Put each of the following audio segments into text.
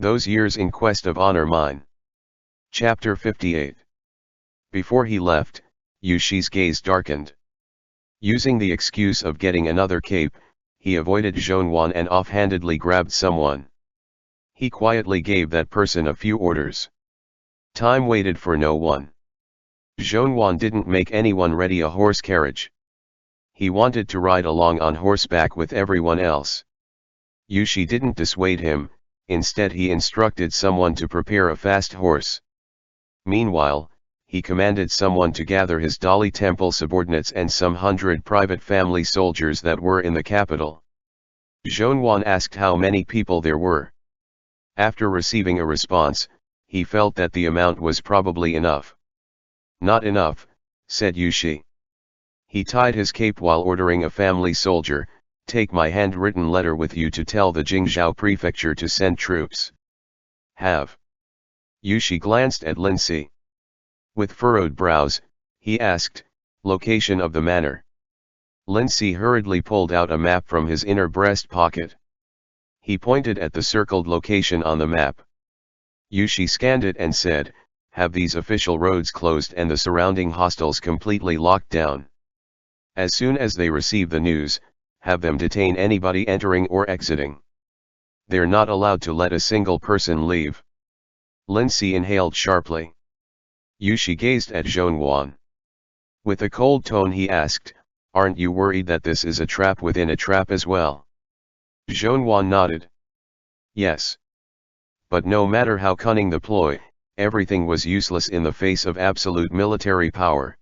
Those years in quest of honor mine. Chapter 58. Before he left, Yushi's gaze darkened. Using the excuse of getting another cape, he avoided Zhonwan and offhandedly grabbed someone. He quietly gave that person a few orders. Time waited for no one. Zhonwan didn't make anyone ready a horse carriage. He wanted to ride along on horseback with everyone else. Yushi didn't dissuade him, instead he instructed someone to prepare a fast horse. Meanwhile, he commanded someone to gather his Dali temple subordinates and some 100 private family soldiers that were in the capital. Zhonwan asked how many people there were. After receiving a response, he felt that the amount was probably enough. Not enough, said Yushi. He tied his cape while ordering a family soldier, take my handwritten letter with you to tell the Jingzhou prefecture to send troops. Have. Yushi glanced at Lindsay. With furrowed brows, he asked, location of the manor. Lindsay hurriedly pulled out a map from his inner breast pocket. He pointed at the circled location on the map. Yushi scanned it and said, have these official roads closed and the surrounding hostels completely locked down. As soon as they receive the news, have them detain anybody entering or exiting. They're not allowed to let a single person leave. Lindsay inhaled sharply. Yushi gazed at Zhonwan. With a cold tone he asked, aren't you worried that this is a trap within a trap as well? Zhonwan nodded. Yes. But no matter how cunning the ploy, everything was useless in the face of absolute military power.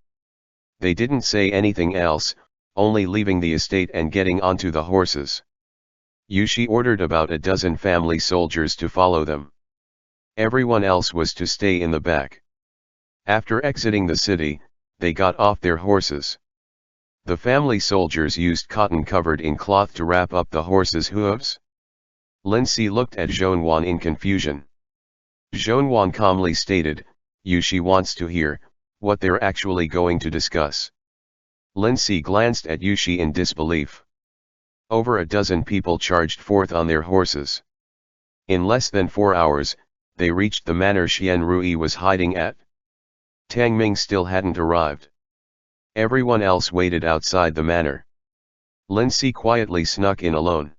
They didn't say anything else, only leaving the estate and getting onto the horses. Yushi ordered about a dozen family soldiers to follow them. Everyone else was to stay in the back. After exiting the city, they got off their horses. The family soldiers used cotton covered in cloth to wrap up the horses' hooves. Lindsay looked at Zhonwan in confusion. Zhonwan calmly stated, Yushi wants to hear what they're actually going to discuss. Lindsay glanced at Yushi in disbelief. Over a dozen people charged forth on their horses. In less than 4 hours, they reached the manor Xian Rui was hiding at. Tang Ming still hadn't arrived. Everyone else waited outside the manor. Lindsay quietly snuck in alone.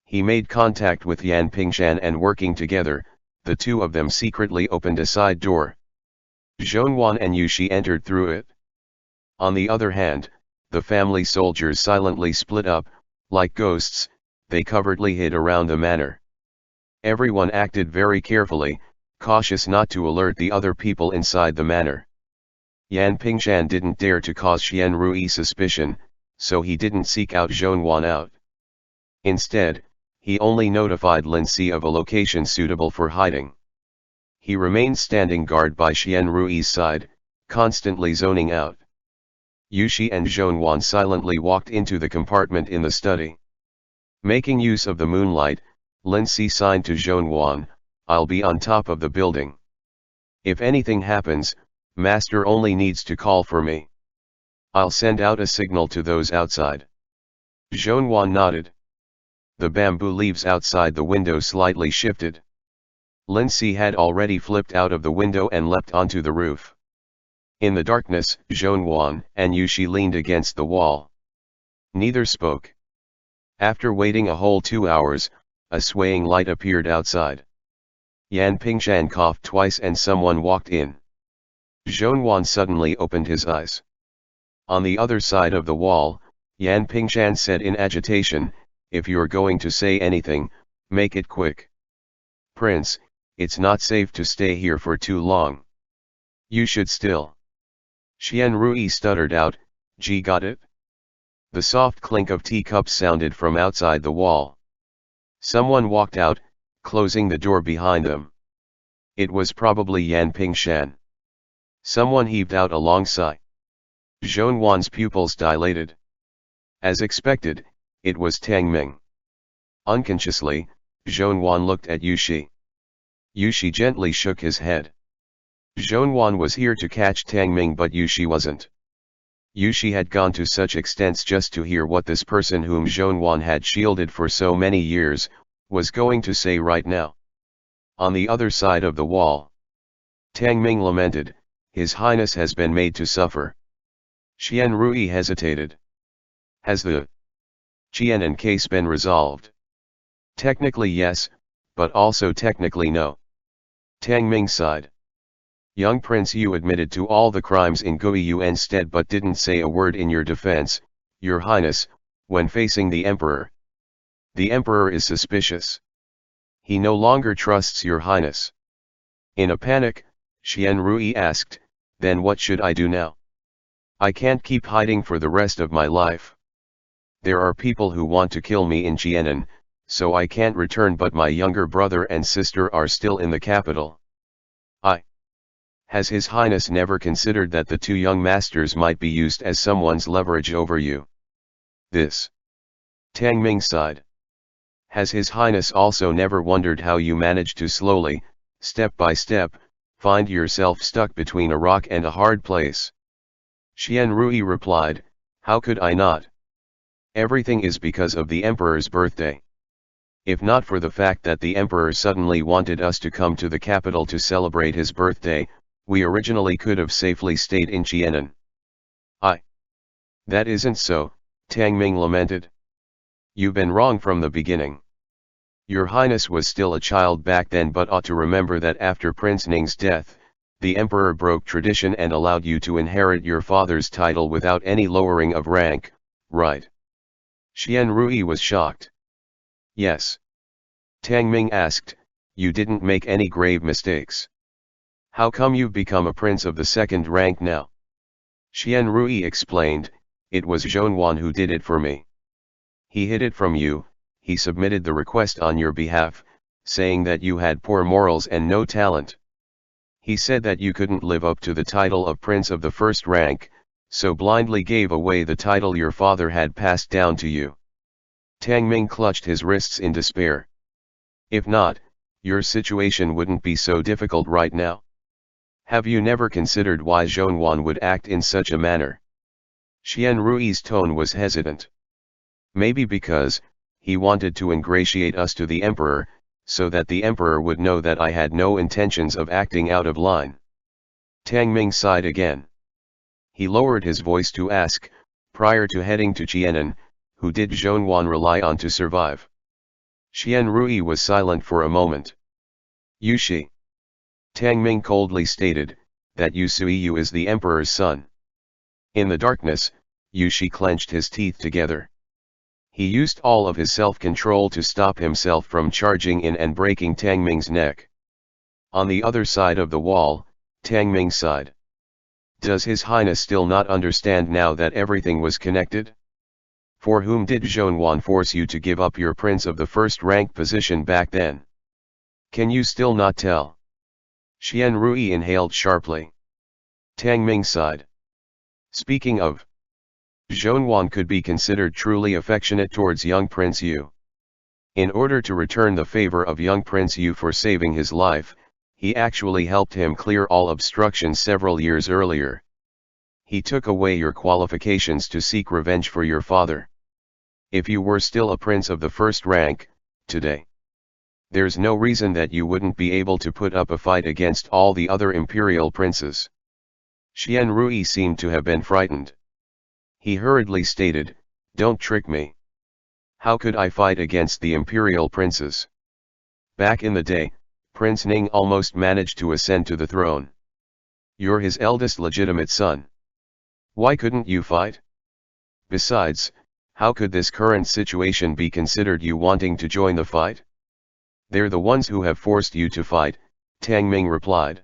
He made contact with Yan Pingshan and working together, the two of them secretly opened a side door. Zhonwan and Yushi entered through it. On the other hand, the family soldiers silently split up, like ghosts, they covertly hid around the manor. Everyone acted very carefully, cautious not to alert the other people inside the manor. Yan Pingshan didn't dare to cause Xian Rui suspicion, so he didn't seek out Zhonwan out. Instead, he only notified Lindsay of a location suitable for hiding. He remained standing guard by Xian Rui's side, constantly zoning out. Yushi and Zhonwan silently walked into the compartment in the study. Making use of the moonlight, Lindsay signed to Zhonwan, I'll be on top of the building. If anything happens, Master only needs to call for me. I'll send out a signal to those outside. Zhonwan nodded. The bamboo leaves outside the window slightly shifted. Lindsay had already flipped out of the window and leapt onto the roof. In the darkness, Zhonwan and Yushi leaned against the wall. Neither spoke. After waiting a whole 2 hours, a swaying light appeared outside. Yan Pingshan coughed twice and someone walked in. Zhonwan suddenly opened his eyes. On the other side of the wall, Yan Pingshan said in agitation, if you're going to say anything, make it quick. Prince, it's not safe to stay here for too long. You should still. Xian Rui stuttered out, Gee, got it? The soft clink of teacups sounded from outside the wall. Someone walked out, closing the door behind them. It was probably Yan Pingshan. Someone heaved out a long sigh. Zhonwan's pupils dilated. As expected, it was Tang Ming. Unconsciously, Zhonwan looked at Yushi. Yushi gently shook his head. Zhonwan was here to catch Tang Ming, but Yushi wasn't. Yushi had gone to such extents just to hear what this person whom Zhonwan had shielded for so many years, was going to say right now. On the other side of the wall, Tang Ming lamented, His Highness has been made to suffer. Xian Rui hesitated. Has the Qianan case been resolved? Technically yes, but also technically no. Tang Ming sighed. Young Prince Yu admitted to all the crimes in Gui Yuan's stead but didn't say a word in your defense, Your Highness, when facing the Emperor. The Emperor is suspicious. He no longer trusts Your Highness. In a panic, Xian Rui asked, Then what should I do now? I can't keep hiding for the rest of my life. There are people who want to kill me in Jianan, so I can't return, but my younger brother and sister are still in the capital. Has His Highness never considered that the two young masters might be used as someone's leverage over you? This. Tang Ming sighed. Has His Highness also never wondered how you manage to slowly, step by step, find yourself stuck between a rock and a hard place? Xian Rui replied, How could I not? Everything is because of the Emperor's birthday. If not for the fact that the Emperor suddenly wanted us to come to the capital to celebrate his birthday, we originally could have safely stayed in Jianan. That isn't so, Tang Ming lamented. You've been wrong from the beginning. Your Highness was still a child back then, but ought to remember that after Prince Ning's death, the Emperor broke tradition and allowed you to inherit your father's title without any lowering of rank, right? Xian Rui was shocked. Yes. Tang Ming asked, You didn't make any grave mistakes. How come you've become a prince of the second rank now? Xian Rui explained, It was Zhonwan who did it for me. He hid it from you, he submitted the request on your behalf, saying that you had poor morals and no talent. He said that you couldn't live up to the title of prince of the first rank, so blindly gave away the title your father had passed down to you. Tang Ming clutched his wrists in despair. If not, your situation wouldn't be so difficult right now. Have you never considered why Zhonwan would act in such a manner? Xian Rui's tone was hesitant. Maybe because, he wanted to ingratiate us to the Emperor, so that the Emperor would know that I had no intentions of acting out of line. Tang Ming sighed again. He lowered his voice to ask, Prior to heading to Jianan, who did Zhonwan rely on to survive? Xian Rui was silent for a moment. Yu Shi. Tang Ming coldly stated, that Yu Suiyu is the Emperor's son. In the darkness, Yu Shi clenched his teeth together. He used all of his self-control to stop himself from charging in and breaking Tang Ming's neck. On the other side of the wall, Tang Ming sighed. Does His Highness still not understand now that everything was connected? For whom did Zhonwan force you to give up your prince of the first rank position back then? Can you still not tell? Xian Rui inhaled sharply. Tang Ming sighed. Speaking of, Zhonwan could be considered truly affectionate towards young Prince Yu. In order to return the favor of young Prince Yu for saving his life, he actually helped him clear all obstructions several years earlier. He took away your qualifications to seek revenge for your father. If you were still a prince of the first rank, today, there's no reason that you wouldn't be able to put up a fight against all the other imperial princes. Xian Rui seemed to have been frightened. He hurriedly stated, Don't trick me. How could I fight against the imperial princes? Back in the day, Prince Ning almost managed to ascend to the throne. You're his eldest legitimate son. Why couldn't you fight? Besides, how could this current situation be considered you wanting to join the fight? They're the ones who have forced you to fight, Tang Ming replied.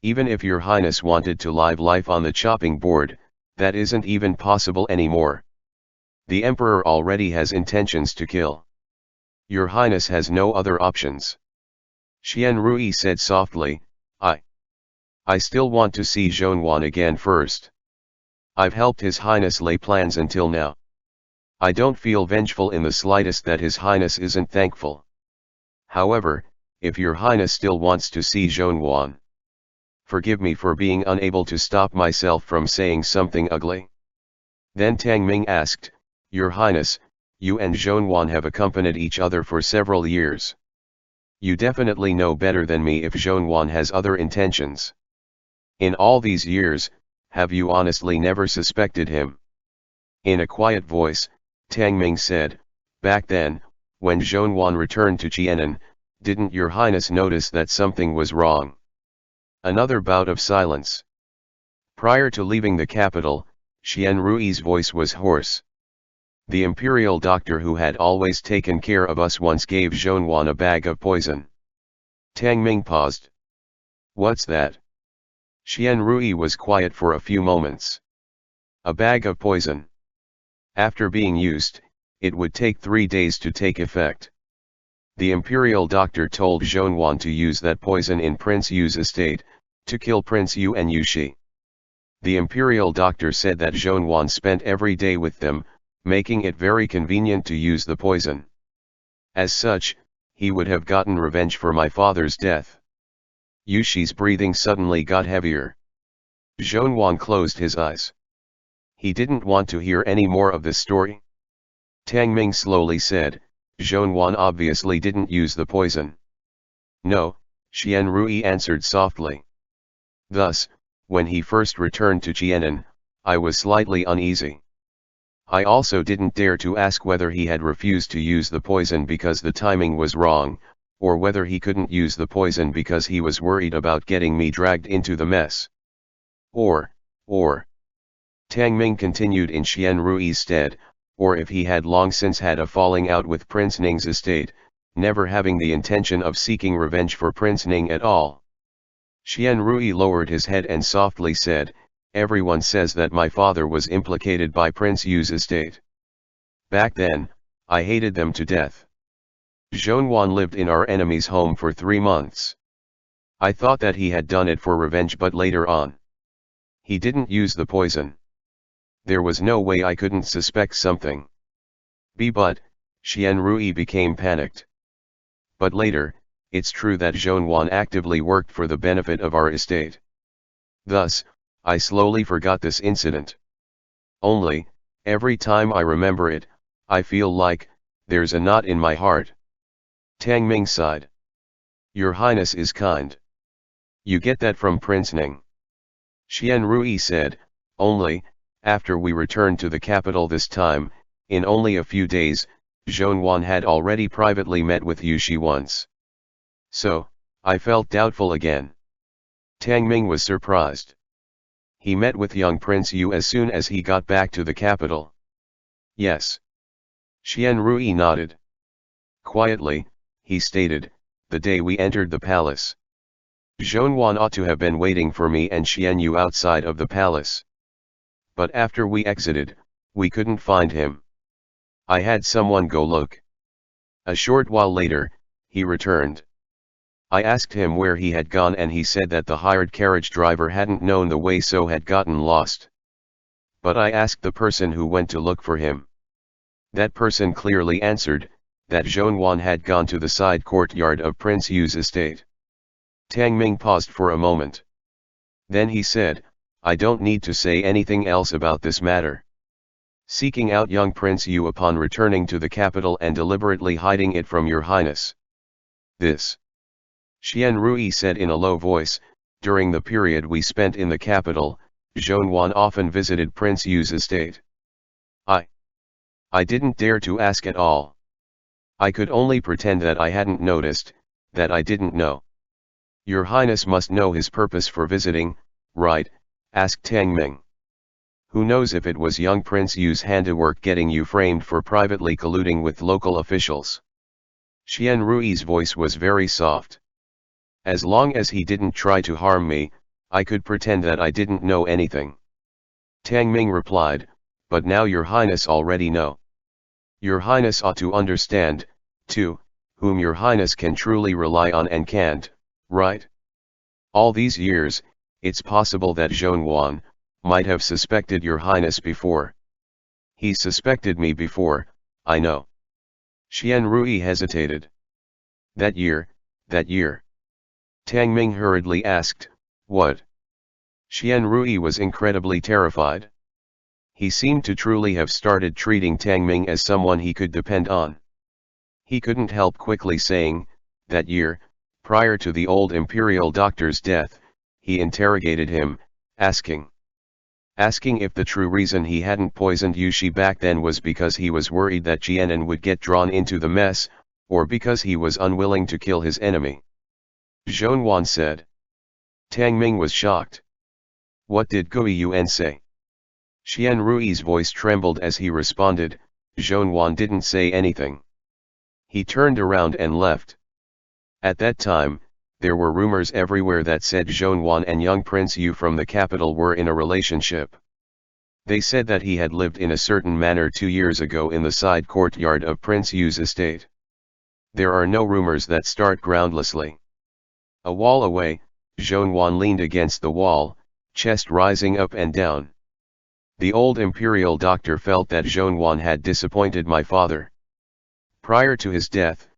Even if your highness wanted to live life on the chopping board, that isn't even possible anymore. The emperor already has intentions to kill. Your highness has no other options. Xian Rui said softly, I still want to see Zhonwan again first. I've helped his highness lay plans until now. I don't feel vengeful in the slightest that his highness isn't thankful. However, if your highness still wants to see Zhonwan, forgive me for being unable to stop myself from saying something ugly. Then Tang Ming asked, Your highness, you and Zhonwan have accompanied each other for several years. You definitely know better than me if Zhongyuan has other intentions. In all these years, have you honestly never suspected him? In a quiet voice, Tang Ming said, back then, when Zhongyuan returned to Jianan, didn't your highness notice that something was wrong? Another bout of silence. Prior to leaving the capital, Xian Rui's voice was hoarse. The imperial doctor who had always taken care of us once gave Zhongyuan a bag of poison. Tang Ming paused. What's that? Xian Rui was quiet for a few moments. A bag of poison. After being used, it would take 3 days to take effect. The imperial doctor told Zhongyuan to use that poison in Prince Yu's estate, to kill Prince Yu and Yushi. The imperial doctor said that Zhongyuan spent every day with them, making it very convenient to use the poison. As such, he would have gotten revenge for my father's death. Yushi's breathing suddenly got heavier. Zhongyuan closed his eyes. He didn't want to hear any more of this story. Tang Ming slowly said, Zhongyuan obviously didn't use the poison. No, Xian Rui answered softly. Thus, when he first returned to Jianan, I was slightly uneasy. I also didn't dare to ask whether he had refused to use the poison because the timing was wrong, or whether he couldn't use the poison because he was worried about getting me dragged into the mess. Or, Tang Ming continued in Xian Rui's stead, or if he had long since had a falling out with Prince Ning's estate, never having the intention of seeking revenge for Prince Ning at all. Xian Rui lowered his head and softly said, everyone says that my father was implicated by Prince Yu's estate. Back then, I hated them to death. Zhongyuan lived in our enemy's home for 3 months. I thought that he had done it for revenge, but later on, he didn't use the poison. There was no way I couldn't suspect something. But, Xian Rui became panicked. But later, it's true that Zhongyuan actively worked for the benefit of our estate. Thus, I slowly forgot this incident. Only, every time I remember it, I feel like, there's a knot in my heart. Tang Ming sighed. Your Highness is kind. You get that from Prince Ning. Xian Rui said, only, after we returned to the capital this time, in only a few days, Zhongyuan had already privately met with Yushi once. So, I felt doubtful again. Tang Ming was surprised. He met with young Prince Yu as soon as he got back to the capital. Yes. Xian Rui nodded. Quietly, he stated, the day we entered the palace. Zhongyuan ought to have been waiting for me and Xian Yu outside of the palace. But after we exited, we couldn't find him. I had someone go look. A short while later, he returned. I asked him where he had gone and he said that the hired carriage driver hadn't known the way, so had gotten lost. But I asked the person who went to look for him. That person clearly answered, that Zhongyuan had gone to the side courtyard of Prince Yu's estate. Tang Ming paused for a moment. Then he said, I don't need to say anything else about this matter. Seeking out young Prince Yu upon returning to the capital and deliberately hiding it from your highness. This. Xian Rui said in a low voice, during the period we spent in the capital, Zhongyuan often visited Prince Yu's estate. I didn't dare to ask at all. I could only pretend that I hadn't noticed, that I didn't know. Your Highness must know his purpose for visiting, right? Asked Tang Ming. Who knows if it was young Prince Yu's handiwork getting you framed for privately colluding with local officials. Xian Rui's voice was very soft. As long as he didn't try to harm me, I could pretend that I didn't know anything. Tang Ming replied, but now your Highness already know. Your Highness ought to understand, too, whom your Highness can truly rely on and can't, right? All these years, it's possible that Zhongyuan might have suspected your Highness before. He suspected me before, I know. Xian Rui hesitated. That year. Tang Ming hurriedly asked, what? Xian Rui was incredibly terrified. He seemed to truly have started treating Tang Ming as someone he could depend on. He couldn't help quickly saying, that year, prior to the old imperial doctor's death, he interrogated him, asking if the true reason he hadn't poisoned Yushi back then was because he was worried that Jianan would get drawn into the mess, or because he was unwilling to kill his enemy. Zhongyuan said. Tang Ming was shocked. What did Gui Yuan say? Xian Rui's voice trembled as he responded. Zhongyuan didn't say anything. He turned around and left. At that time, there were rumors everywhere that said Zhongyuan and young Prince Yu from the capital were in a relationship. They said that he had lived in a certain manor 2 years ago in the side courtyard of Prince Yu's estate. There are no rumors that start groundlessly. A wall away, Zhongyuan leaned against the wall, chest rising up and down. The old imperial doctor felt that Zhongyuan had disappointed my father. Prior to his death,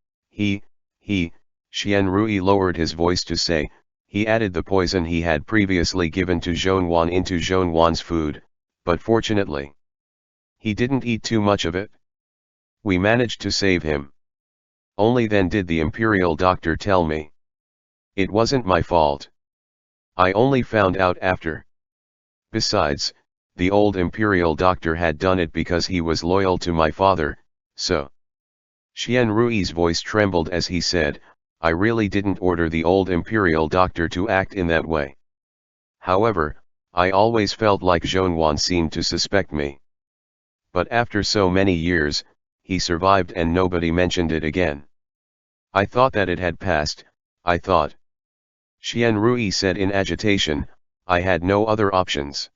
Xian Rui lowered his voice to say, he added the poison he had previously given to Zhongyuan into Zhongyuan's food, but fortunately, he didn't eat too much of it. We managed to save him. Only then did the imperial doctor tell me. It wasn't my fault. I only found out after. Besides, the old imperial doctor had done it because he was loyal to my father, so. Xian Rui's voice trembled as he said, I really didn't order the old imperial doctor to act in that way. However, I always felt like Zhongyuan seemed to suspect me. But after so many years, he survived and nobody mentioned it again. I thought that it had passed, I thought. Xian Rui said in agitation, I had no other options.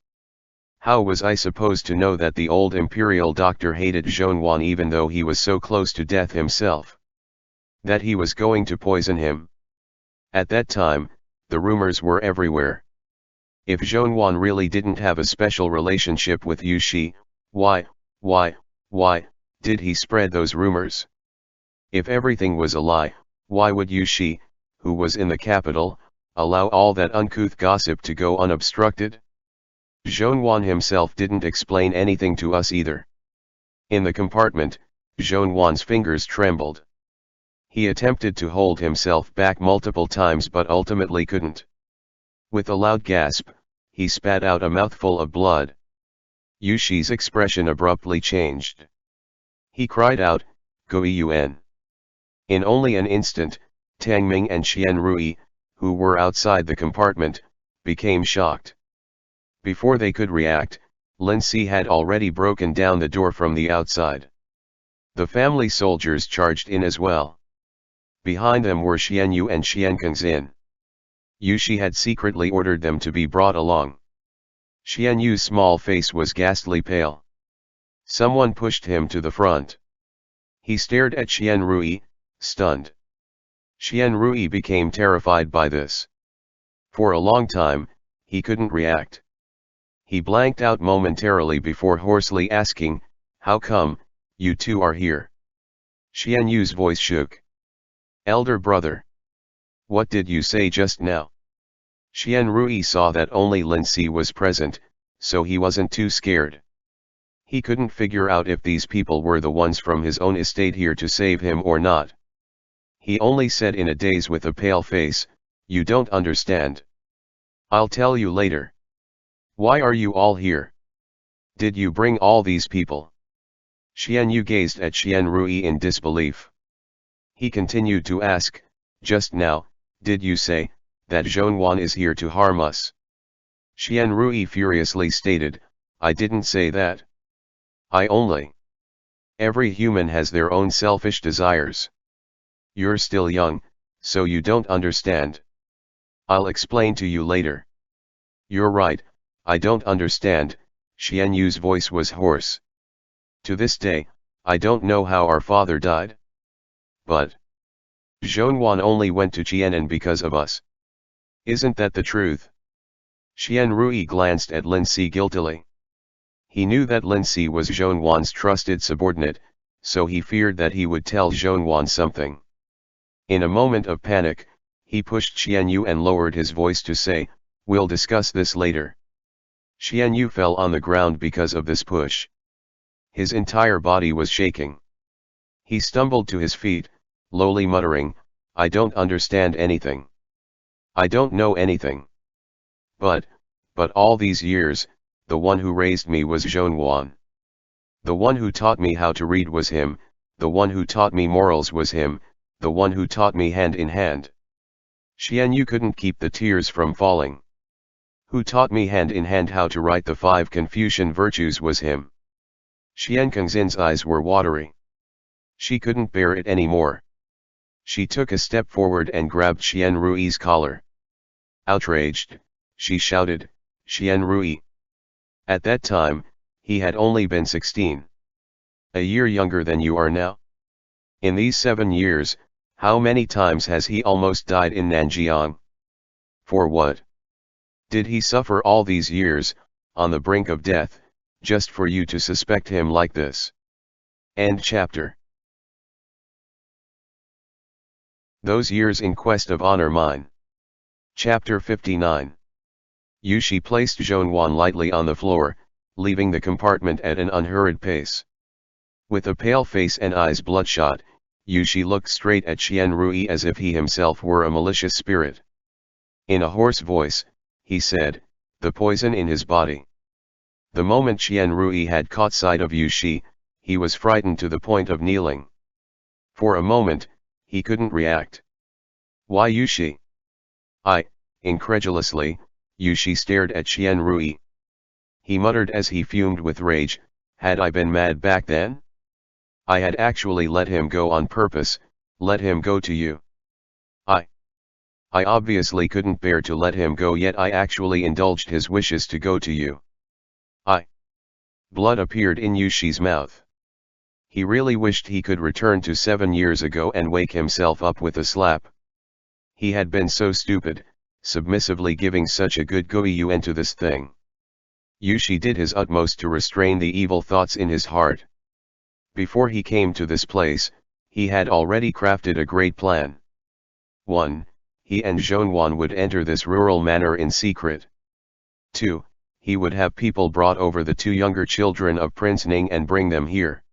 How was I supposed to know that the old imperial doctor hated Zhongyuan even though he was so close to death himself? That he was going to poison him? At that time, the rumors were everywhere. If Zhongyuan really didn't have a special relationship with Yushi, why did he spread those rumors? If everything was a lie, why would Yushi, who was in the capital, allow all that uncouth gossip to go unobstructed? Zhongyuan himself didn't explain anything to us either. In the compartment, Zhongyuan's fingers trembled. He attempted to hold himself back multiple times but ultimately couldn't. With a loud gasp, he spat out a mouthful of blood. Yushi's expression abruptly changed. He cried out, Gui Yuan. In only an instant, Tang Ming and Xian Rui, who were outside the compartment, became shocked. Before they could react, Lin Si had already broken down the door from the outside. The family soldiers charged in as well. Behind them were Xian Yu and Xian Kangxin. Yushi had secretly ordered them to be brought along. Xian Yu's small face was ghastly pale. Someone pushed him to the front. He stared at Xian Rui, stunned. Xian Rui became terrified by this. For a long time, he couldn't react. He blanked out momentarily before hoarsely asking, how come, you two are here? Xian Yu's voice shook. Elder brother. What did you say just now? Xian Rui saw that only Lin Si was present, so he wasn't too scared. He couldn't figure out if these people were the ones from his own estate here to save him or not. He only said in a daze with a pale face, you don't understand. I'll tell you later. Why are you all here? Did you bring all these people? Xian Yu gazed at Xian Rui in disbelief. He continued to ask, just now, did you say, that Zhongyuan is here to harm us? Xian Rui furiously stated, I didn't say that. I only. Every human has their own selfish desires. You're still young, so you don't understand. I'll explain to you later. You're right, I don't understand, Xian Yu's voice was hoarse. To this day, I don't know how our father died. But Zhongyuan only went to Jianan because of us. Isn't that the truth? Xian Rui glanced at Lin Si guiltily. He knew that Lin Si was Zhongyuan's trusted subordinate, so he feared that he would tell Zhongyuan something. In a moment of panic, he pushed Xian Yu and lowered his voice to say, we'll discuss this later. Xian Yu fell on the ground because of this push. His entire body was shaking. He stumbled to his feet, lowly muttering, I don't understand anything. I don't know anything. But all these years, the one who raised me was Zhongyuan. The one who taught me how to read was him, the one who taught me morals was him, the one who taught me hand in hand. Xian Yu couldn't keep the tears from falling. Who taught me hand in hand how to write the 5 Confucian virtues was him. Xian Kengxin's eyes were watery. She couldn't bear it anymore. She took a step forward and grabbed Xian Rui's collar. Outraged, she shouted, "Xian Rui!" At that time, he had only been 16. A year younger than you are now. In these 7 years, how many times has he almost died in Nanjiang? For what? Did he suffer all these years, on the brink of death, just for you to suspect him like this? End chapter. Those years in quest of honor mine. Chapter 59. Yushi placed Zhongyuan lightly on the floor, leaving the compartment at an unhurried pace. With a pale face and eyes bloodshot, Yushi looked straight at Xian Rui as if he himself were a malicious spirit. In a hoarse voice, he said, "The poison in his body." The moment Xian Rui had caught sight of Yushi, he was frightened to the point of kneeling. For a moment, he couldn't react. "Why Yushi?" Incredulously, Yushi stared at Xian Rui. He muttered as he fumed with rage, "Had I been mad back then? I had actually let him go on purpose, let him go to you. I obviously couldn't bear to let him go, yet I actually indulged his wishes to go to you. Blood appeared in Yushi's mouth. He really wished he could return to 7 years ago and wake himself up with a slap. He had been so stupid, submissively giving such a good go-you to this thing. Yushi did his utmost to restrain the evil thoughts in his heart. Before he came to this place, he had already crafted a great plan. 1. He and Zhongyuan would enter this rural manor in secret. 2. He would have people brought over the 2 younger children of Prince Ning and bring them here.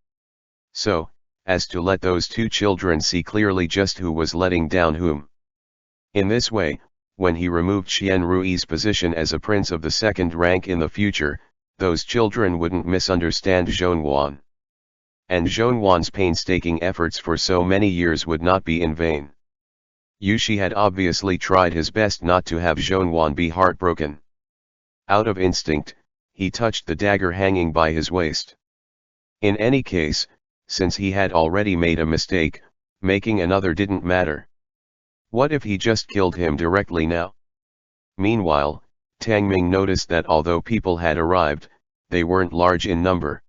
So, as to let those 2 children see clearly just who was letting down whom. In this way, when he removed Xian Rui's position as a prince of the 2nd rank in the future, those children wouldn't misunderstand Zhongyuan. And Zhongyuan's painstaking efforts for so many years would not be in vain. Yushi had obviously tried his best not to have Zhongyuan be heartbroken. Out of instinct, he touched the dagger hanging by his waist. In any case, since he had already made a mistake, making another didn't matter. What if he just killed him directly now? Meanwhile, Tang Ming noticed that although people had arrived, they weren't large in number.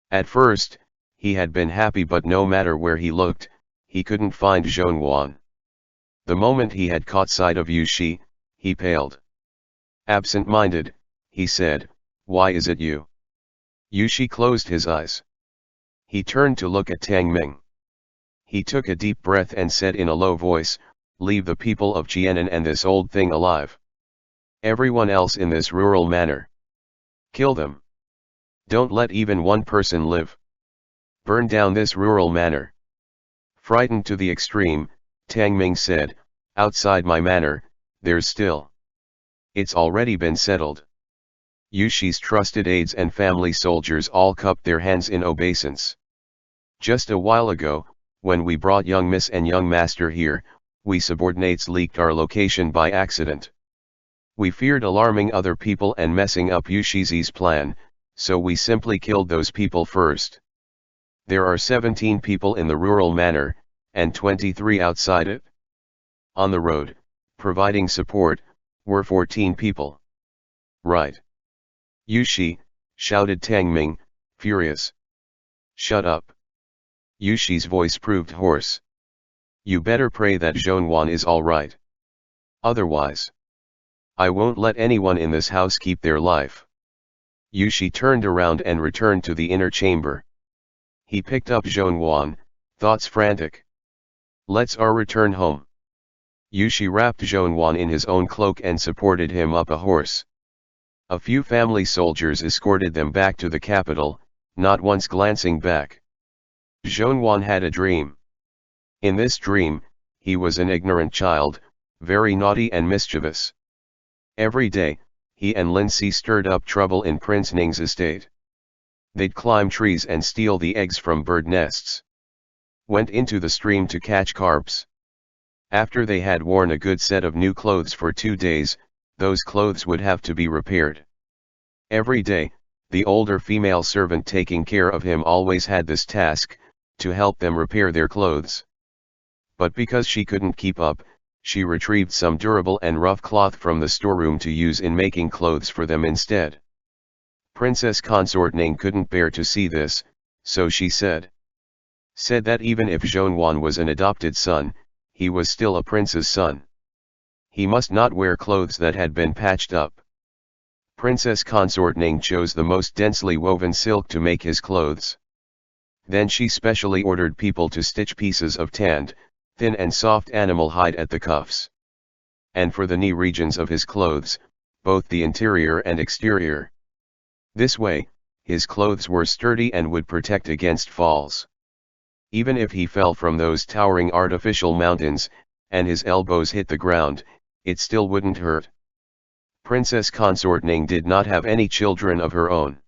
At first, he had been happy, but no matter where he looked, he couldn't find Zhongyuan. The moment he had caught sight of Yushi, he paled. Absent-minded, he said, "Why is it you?" Yushi closed his eyes. He turned to look at Tang Ming. He took a deep breath and said in a low voice, "Leave the people of Jianan and this old thing alive. Everyone else in this rural manor. Kill them. Don't let even one person live. Burn down this rural manor." Frightened to the extreme, Tang Ming said, "Outside my manor, there's still. It's already been settled." Yushi's trusted aides and family soldiers all cupped their hands in obeisance. "Just a while ago, when we brought young miss and young master here, we subordinates leaked our location by accident. We feared alarming other people and messing up Yushi's plan, so we simply killed those people first. There are 17 people in the rural manor, and 23 outside it. On the road, providing support, were 14 people." "Right. Yushi," shouted Tang Ming, furious. "Shut up." Yushi's voice proved hoarse. "You better pray that Zhongyuan is all right. Otherwise, I won't let anyone in this house keep their life." Yushi turned around and returned to the inner chamber. He picked up Zhongyuan, thoughts frantic. "Let's return home." Yushi wrapped Zhongyuan in his own cloak and supported him up a horse. A few family soldiers escorted them back to the capital, not once glancing back. Zhongyuan had a dream. In this dream, he was an ignorant child, very naughty and mischievous. Every day, he and Lindsay stirred up trouble in Prince Ning's estate. They'd climb trees and steal the eggs from bird nests. Went into the stream to catch carps. After they had worn a good set of new clothes for 2 days, those clothes would have to be repaired. Every day, the older female servant taking care of him always had this task, to help them repair their clothes. But because she couldn't keep up, she retrieved some durable and rough cloth from the storeroom to use in making clothes for them instead. Princess Consort Ning couldn't bear to see this, so she said that even if Zhonwan was an adopted son, he was still a prince's son. He must not wear clothes that had been patched up. Princess Consort Ning chose the most densely woven silk to make his clothes. Then she specially ordered people to stitch pieces of tanned, thin and soft animal hide at the cuffs. And for the knee regions of his clothes, both the interior and exterior. This way, his clothes were sturdy and would protect against falls. Even if he fell from those towering artificial mountains, and his elbows hit the ground, it still wouldn't hurt. Princess Consort Ning did not have any children of her own.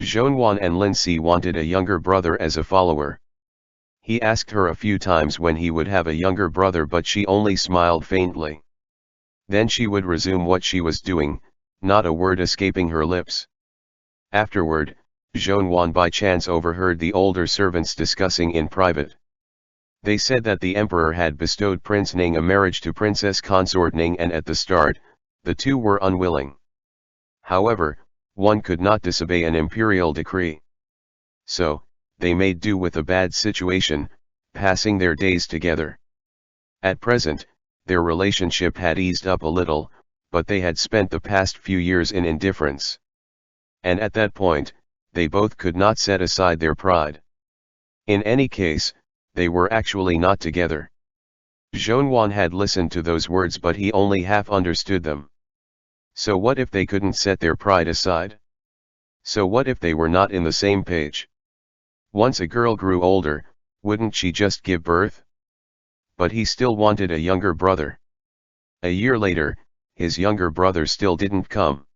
Zhonwan and Lindsay wanted a younger brother as a follower. He asked her a few times when he would have a younger brother, but she only smiled faintly. Then she would resume what she was doing, not a word escaping her lips. Afterward, Zhonwan by chance overheard the older servants discussing in private. They said that the emperor had bestowed Prince Ning a marriage to Princess Consort Ning, and at the start, the two were unwilling. However, one could not disobey an imperial decree. So, they made do with a bad situation, passing their days together. At present, their relationship had eased up a little, but they had spent the past few years in indifference. And at that point, they both could not set aside their pride. In any case, they were actually not together. Zhonwan had listened to those words, but he only half understood them. So what if they couldn't set their pride aside? So what if they were not in the same page? Once a girl grew older, wouldn't she just give birth? But he still wanted a younger brother. A year later, his younger brother still didn't come.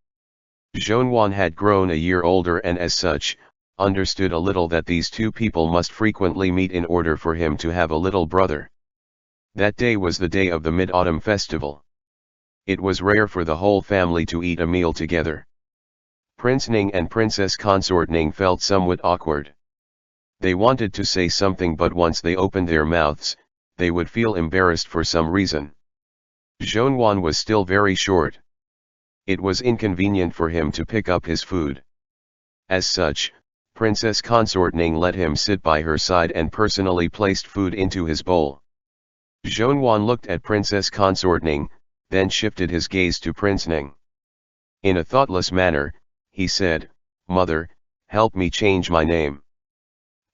Zhonwan had grown a year older and as such, understood a little that these two people must frequently meet in order for him to have a little brother. That day was the day of the Mid-Autumn Festival. It was rare for the whole family to eat a meal together. Prince Ning and Princess Consort Ning felt somewhat awkward. They wanted to say something, but once they opened their mouths, they would feel embarrassed for some reason. Zhonwan was still very short. It was inconvenient for him to pick up his food. As such, Princess Consort Ning let him sit by her side and personally placed food into his bowl. Zhonwan looked at Princess Consort Ning, then shifted his gaze to Prince Ning. In a thoughtless manner, he said, "Mother, help me change my name."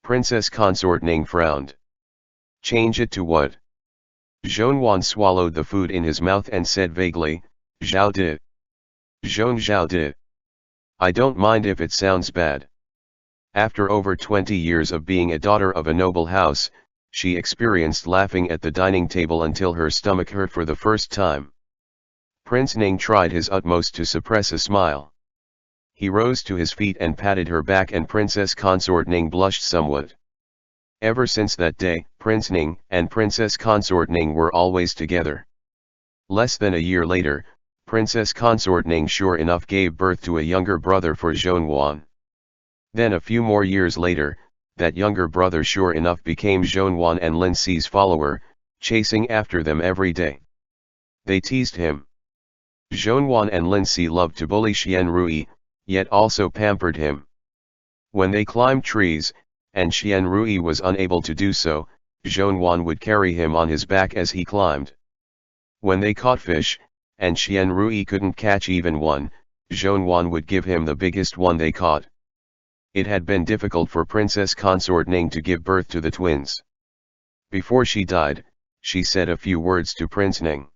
Princess Consort Ning frowned. "Change it to what?" Zhonwan swallowed the food in his mouth and said vaguely, "Zhao Di. Zhong Zhao Di. I don't mind if it sounds bad." After over 20 years of being a daughter of a noble house, she experienced laughing at the dining table until her stomach hurt for the first time. Prince Ning tried his utmost to suppress a smile. He rose to his feet and patted her back, and Princess Consort Ning blushed somewhat. Ever since that day, Prince Ning and Princess Consort Ning were always together. Less than a year later, Princess Consort Ning sure enough gave birth to a younger brother for Zhonwan. Then a few more years later, that younger brother sure enough became Zhonwan and Lindsay's follower, chasing after them every day. They teased him. Zhonwan and Lindsay loved to bully Xian Rui, yet also pampered him. When they climbed trees, and Xian Rui was unable to do so, Zhonwan would carry him on his back as he climbed. When they caught fish, and Xian Rui couldn't catch even one, Zhonwan would give him the biggest one they caught. It had been difficult for Princess Consort Ning to give birth to the twins. Before she died, she said a few words to Prince Ning.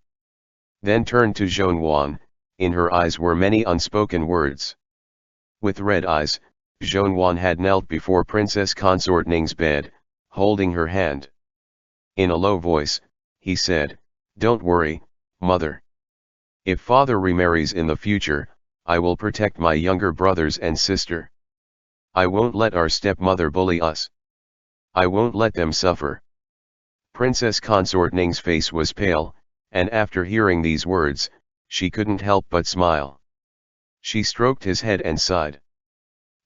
Then turned to Zhonwan. In her eyes were many unspoken words. With red eyes, Zhonwan had knelt before Princess Consort Ning's bed, holding her hand. In a low voice, he said, "Don't worry, mother. If father remarries in the future, I will protect my younger brothers and sister. I won't let our stepmother bully us. I won't let them suffer." Princess Consort Ning's face was pale, and after hearing these words, she couldn't help but smile. She stroked his head and sighed.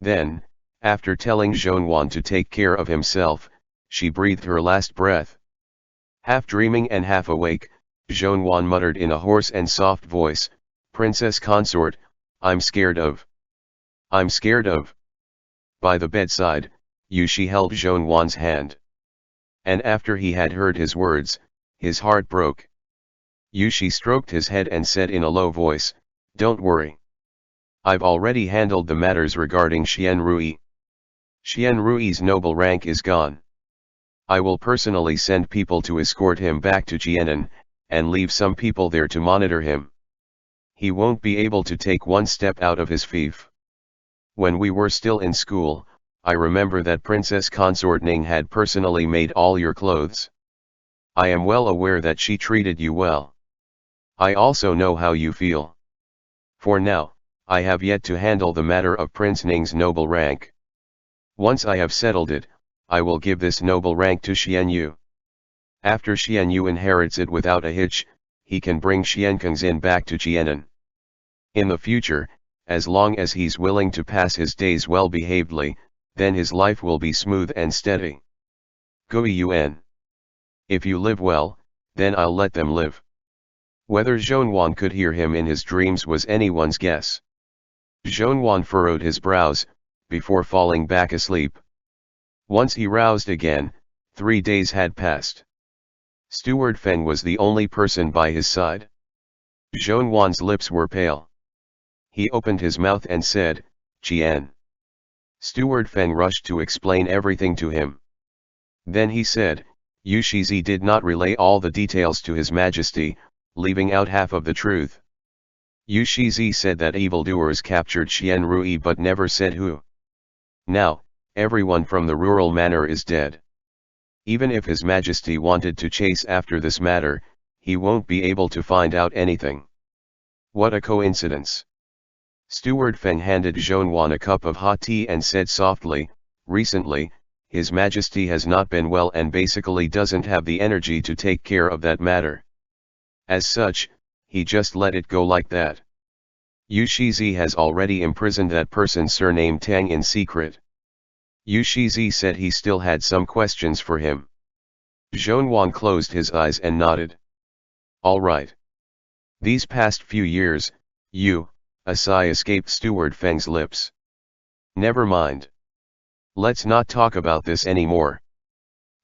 Then, after telling Zhonwan to take care of himself, she breathed her last breath. Half dreaming and half awake, Zhonwan muttered in a hoarse and soft voice, "Princess Consort, I'm scared of. I'm scared of." By the bedside, Yushi held Zhonwan's hand. And after he had heard his words, his heart broke. Yushi stroked his head and said in a low voice, "Don't worry. I've already handled the matters regarding Xian Rui. Xian Rui's noble rank is gone. I will personally send people to escort him back to Jianan, and leave some people there to monitor him. He won't be able to take one step out of his fief. When we were still in school, I remember that Princess Consort Ning had personally made all your clothes. I am well aware that she treated you well. I also know how you feel. For now, I have yet to handle the matter of Prince Ning's noble rank. Once I have settled it, I will give this noble rank to Xian Yu. After Xian Yu inherits it without a hitch, he can bring Xian Kangxin back to Jianan. In the future, as long as he's willing to pass his days well-behavedly, then his life will be smooth and steady. Gui Yuan. If you live well, then I'll let them live." Whether Zhonwan could hear him in his dreams was anyone's guess. Zhonwan furrowed his brows, before falling back asleep. Once he roused again, 3 days had passed. Steward Feng was the only person by his side. Zhonwan's lips were pale. He opened his mouth and said, "Qian." Steward Feng rushed to explain everything to him. Then he said, "Yu Shizi did not relay all the details to His Majesty, leaving out half of the truth. Yu Shizi said that evildoers captured Xian Rui but never said who. Now, everyone from the rural manor is dead. Even if His Majesty wanted to chase after this matter, he won't be able to find out anything. What a coincidence." Steward Feng handed Zhonwan a cup of hot tea and said softly, "Recently, His Majesty has not been well and basically doesn't have the energy to take care of that matter. As such, he just let it go like that. Yu Shizi has already imprisoned that person surnamed Tang in secret." Yu Shizi said he still had some questions for him. Zhonwan closed his eyes and nodded. "All right. These past few years, a sigh escaped Steward Feng's lips. "Never mind. Let's not talk about this anymore.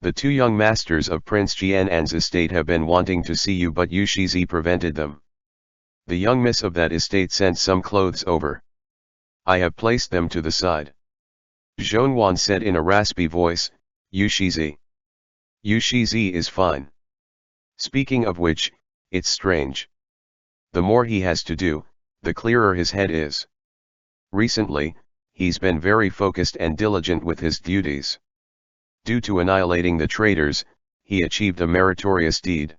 The 2 young masters of Prince Jianan's estate have been wanting to see you but Yu Shizi prevented them. The young miss of that estate sent some clothes over. I have placed them to the side." Zhonwan said in a raspy voice, "Yu Shizi. Yu Shizi is fine. Speaking of which, it's strange. The more he has to do, the clearer his head is. Recently, he's been very focused and diligent with his duties. Due to annihilating the traitors, he achieved a meritorious deed.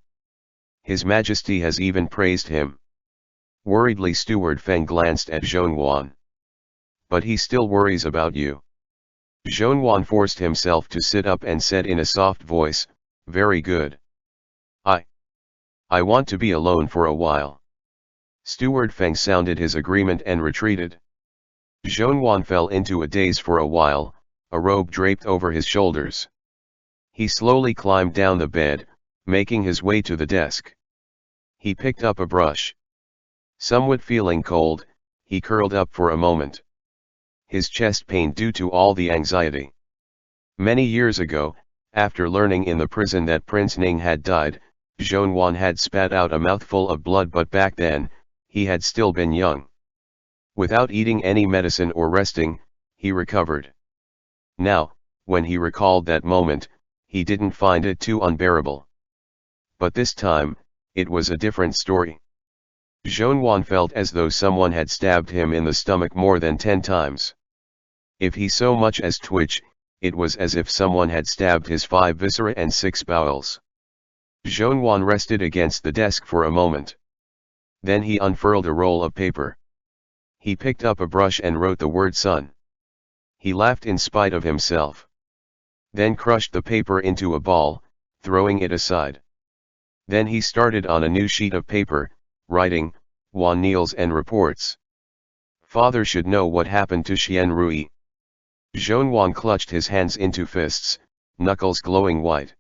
His Majesty has even praised him." Worriedly Steward Feng glanced at Zhonwan. "But he still worries about you." Zhonwan forced himself to sit up and said in a soft voice, "Very good. I want to be alone for a while." Steward Feng sounded his agreement and retreated. Zhonwan fell into a daze for a while, a robe draped over his shoulders. He slowly climbed down the bed, making his way to the desk. He picked up a brush. Somewhat feeling cold, he curled up for a moment. His chest pained due to all the anxiety. Many years ago, after learning in the prison that Prince Ning had died, Zhonwan had spat out a mouthful of blood, but back then, he had still been young. Without eating any medicine or resting, he recovered. Now, when he recalled that moment, he didn't find it too unbearable. But this time, it was a different story. Zhonwan felt as though someone had stabbed him in the stomach more than 10 times. If he so much as twitched, it was as if someone had stabbed his 5 viscera and 6 bowels. Zhongyuan rested against the desk for a moment. Then he unfurled a roll of paper. He picked up a brush and wrote the word son. He laughed in spite of himself. Then crushed the paper into a ball, throwing it aside. Then he started on a new sheet of paper, writing, Wan kneels and reports. Father should know what happened to Xian Rui. Zhongyuan clutched his hands into fists, knuckles glowing white.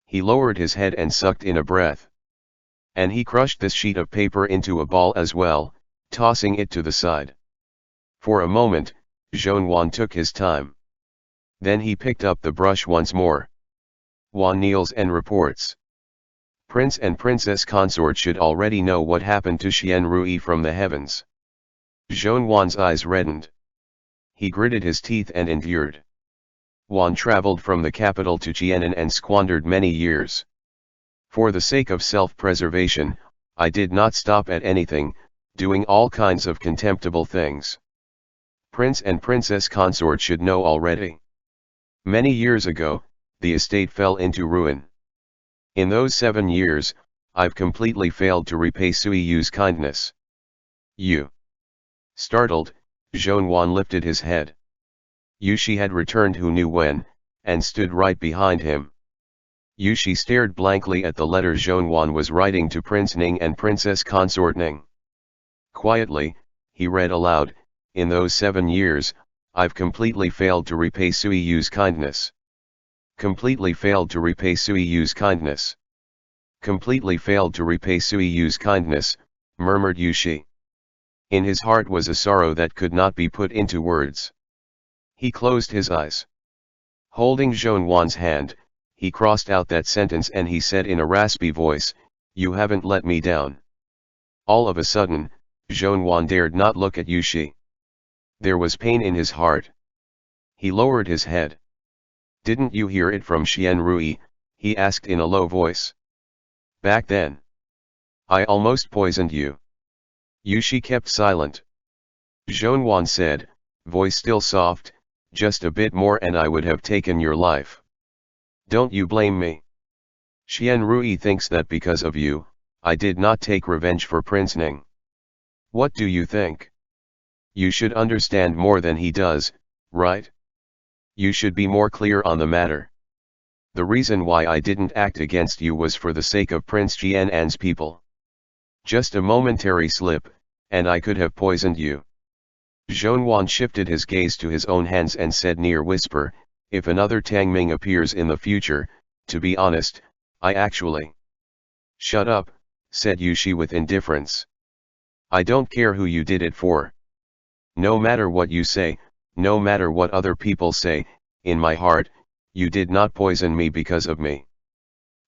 He lowered his head and sucked in a breath. And he crushed this sheet of paper into a ball as well, tossing it to the side. For a moment, Zhongyuan took his time. Then he picked up the brush once more. Wan kneels and reports. Prince and Princess Consort should already know what happened to Xian Rui from the heavens. Zhongyuan's eyes reddened. He gritted his teeth and endured. Wan traveled from the capital to Jianan and squandered many years. For the sake of self-preservation, I did not stop at anything, doing all kinds of contemptible things. Prince and Princess Consort should know already. Many years ago, the estate fell into ruin. In those 7 years, I've completely failed to repay Sui Yu's kindness. You. Startled, Zhongyuan lifted his head. Yushi had returned who knew when, and stood right behind him. Yushi stared blankly at the letter Zhongyuan was writing to Prince Ning and Princess Consort Ning. Quietly, he read aloud, in those 7 years, I've completely failed to repay Sui Yu's kindness. Completely failed to repay Sui Yu's kindness. Completely failed to repay Sui Yu's kindness, murmured Yushi. In his heart was a sorrow that could not be put into words. He closed his eyes. Holding Zhongyuan's hand, he crossed out that sentence and he said in a raspy voice, "You haven't let me down." All of a sudden, Zhongyuan dared not look at Yushi. There was pain in his heart. He lowered his head. "Didn't you hear it from Xian Rui?" he asked in a low voice. "Back then. I almost poisoned you." Yushi kept silent. Zhongyuan said, voice still soft, "Just a bit more and I would have taken your life. Don't you blame me. Xian Rui thinks that because of you, I did not take revenge for Prince Ning. What do you think? You should understand more than he does, right? You should be more clear on the matter. The reason why I didn't act against you was for the sake of Prince Jianan's people. Just a momentary slip, and I could have poisoned you." Zhongyuan shifted his gaze to his own hands and said near whisper, "If another Tang Ming appears in the future, to be honest, I actually—" "Shut up," said Yushi with indifference. "I don't care who you did it for. No matter what you say, no matter what other people say, in my heart, you did not poison me because of me."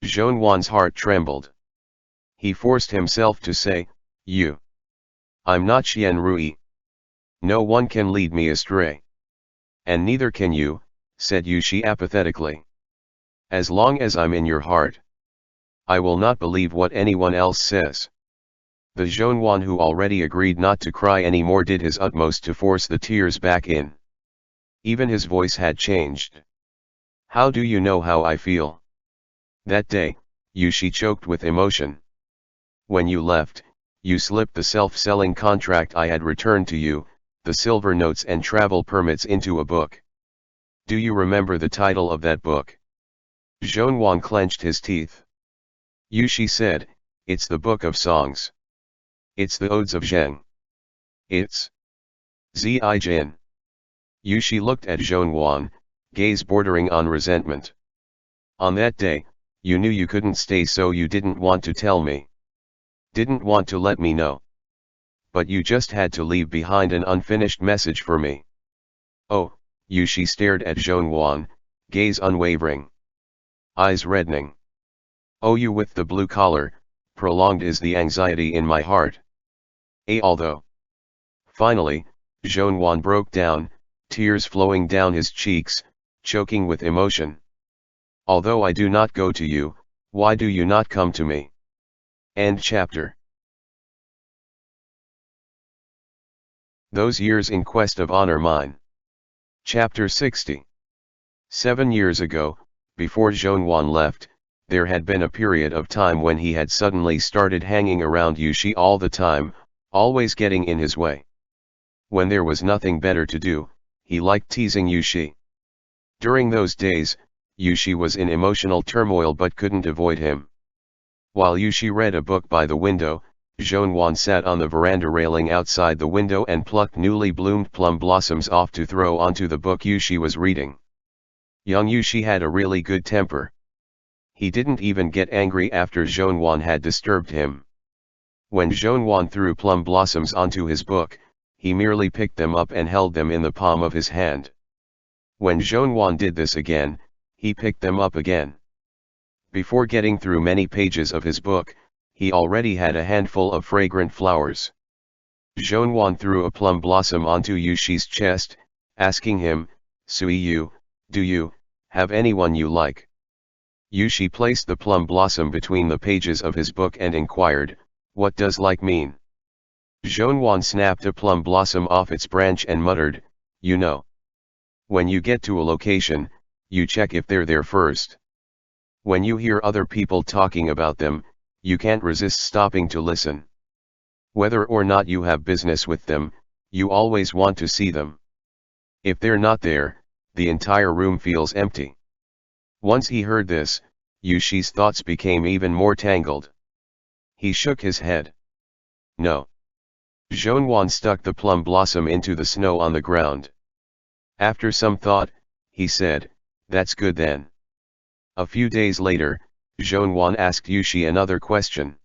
Zhongyuan's heart trembled. He forced himself to say, "You. I'm not Xian Rui. No one can lead me astray." "And neither can you," said Yushi apathetically. "As long as I'm in your heart, I will not believe what anyone else says." The Zhongyuan, who already agreed not to cry anymore, did his utmost to force the tears back in. Even his voice had changed. "How do you know how I feel? That day," Yushi choked with emotion. "When you left, you slipped the self-selling contract I had returned to you, the silver notes and travel permits into a book. Do you remember the title of that book?" Zhongyuan clenched his teeth. Yushi said, "It's the Book of Songs. It's the Odes of Zheng. It's Zi Jin." Yushi looked at Zhongyuan, gaze bordering on resentment. "On that day, you knew you couldn't stay, so you didn't want to tell me. Didn't want to let me know. But you just had to leave behind an unfinished message for me." "Oh," Yushi stared at Zhongyuan, gaze unwavering. Eyes reddening. "Oh, you with the blue collar, prolonged is the anxiety in my heart. Although." Finally, Zhongyuan broke down, tears flowing down his cheeks, choking with emotion. "Although I do not go to you, why do you not come to me?" End chapter. Those Years in Quest of Honor Mine. Chapter 60. 7 years ago, before Zhongyuan left, there had been a period of time when he had suddenly started hanging around Yushi all the time, always getting in his way. When there was nothing better to do, he liked teasing Yushi. During those days, Yushi was in emotional turmoil but couldn't avoid him. While Yushi read a book by the window, Jeonwon sat on the veranda railing outside the window and plucked newly bloomed plum blossoms off to throw onto the book Yushi was reading. Young Yushi had a really good temper. He didn't even get angry after Jeonwon had disturbed him. When Jeonwon threw plum blossoms onto his book, he merely picked them up and held them in the palm of his hand. When Jeonwon did this again, he picked them up again. Before getting through many pages of his book, he already had a handful of fragrant flowers. Jeonwon threw a plum blossom onto Yushi's chest, asking him, "Sui-yu, do you have anyone you like?" Yushi placed the plum blossom between the pages of his book and inquired, "What does like mean?" Jeonwon snapped a plum blossom off its branch and muttered, "You know. When you get to a location, you check if they're there first. When you hear other people talking about them, you can't resist stopping to listen. Whether or not you have business with them, you always want to see them. If they're not there, the entire room feels empty." Once he heard this, Yushi's thoughts became even more tangled. He shook his head. "No." Jeonwon stuck the plum blossom into the snow on the ground. After some thought, he said, "That's good then." A few days later, Jeonwon asked Yushi another question.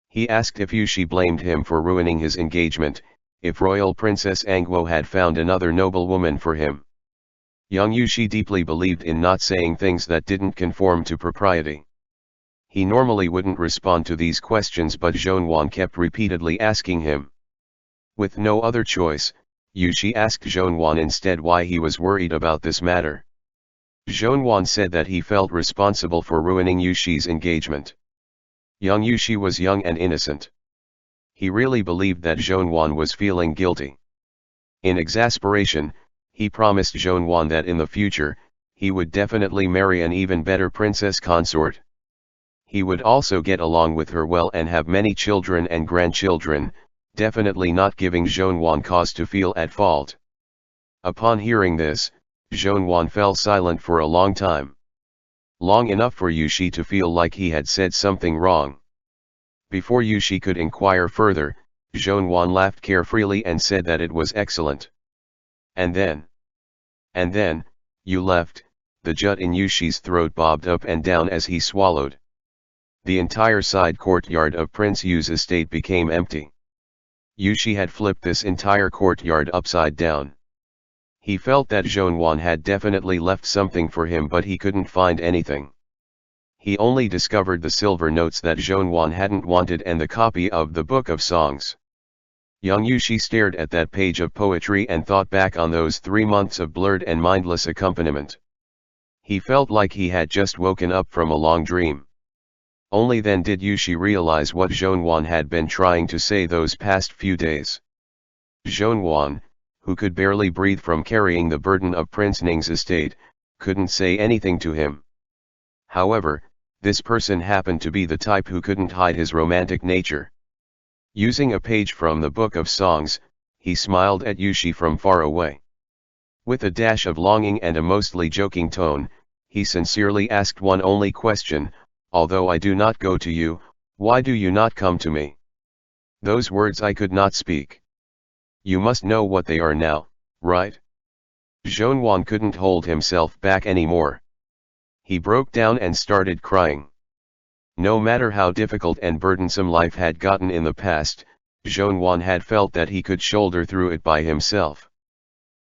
He asked if Yushi blamed him for ruining his engagement, if royal Princess Angwo had found another noble woman for him. Young Yushi deeply believed in not saying things that didn't conform to propriety. He normally wouldn't respond to these questions, but Jeonwon kept repeatedly asking him. With no other choice, Yushi asked Jeonwon instead why he was worried about this matter. Jeonwon said that he felt responsible for ruining Yushi's engagement. Young Yushi was young and innocent. He really believed that Jeonwon was feeling guilty. In exasperation, he promised Jeonwon that in the future, he would definitely marry an even better princess consort. He would also get along with her well and have many children and grandchildren, definitely not giving Jeonwon cause to feel at fault. Upon hearing this, Jeonwon fell silent for a long time. Long enough for Yushi to feel like he had said something wrong. Before Yushi could inquire further, Jeonwon laughed carefreely and said that it was excellent. And then, you left." The jut in Yushi's throat bobbed up and down as he swallowed. The entire side courtyard of Prince Yu's estate became empty. Yushi had flipped this entire courtyard upside down. He felt that Jeonwon had definitely left something for him, but he couldn't find anything. He only discovered the silver notes that Jeonwon hadn't wanted and the copy of the Book of Songs. Young Yushi stared at that page of poetry and thought back on those 3 months of blurred and mindless accompaniment. He felt like he had just woken up from a long dream. Only then did Yushi realize what Jeonwon had been trying to say those past few days. Jeonwon, who could barely breathe from carrying the burden of Prince Ning's estate, couldn't say anything to him. However, this person happened to be the type who couldn't hide his romantic nature. Using a page from the Book of Songs, he smiled at Yushi from far away. With a dash of longing and a mostly joking tone, he sincerely asked one only question, "Although I do not go to you, why do you not come to me?" Those words I could not speak. You must know what they are now, right? Jeonwon couldn't hold himself back anymore. He broke down and started crying. No matter how difficult and burdensome life had gotten in the past, Jeonwon had felt that he could shoulder through it by himself.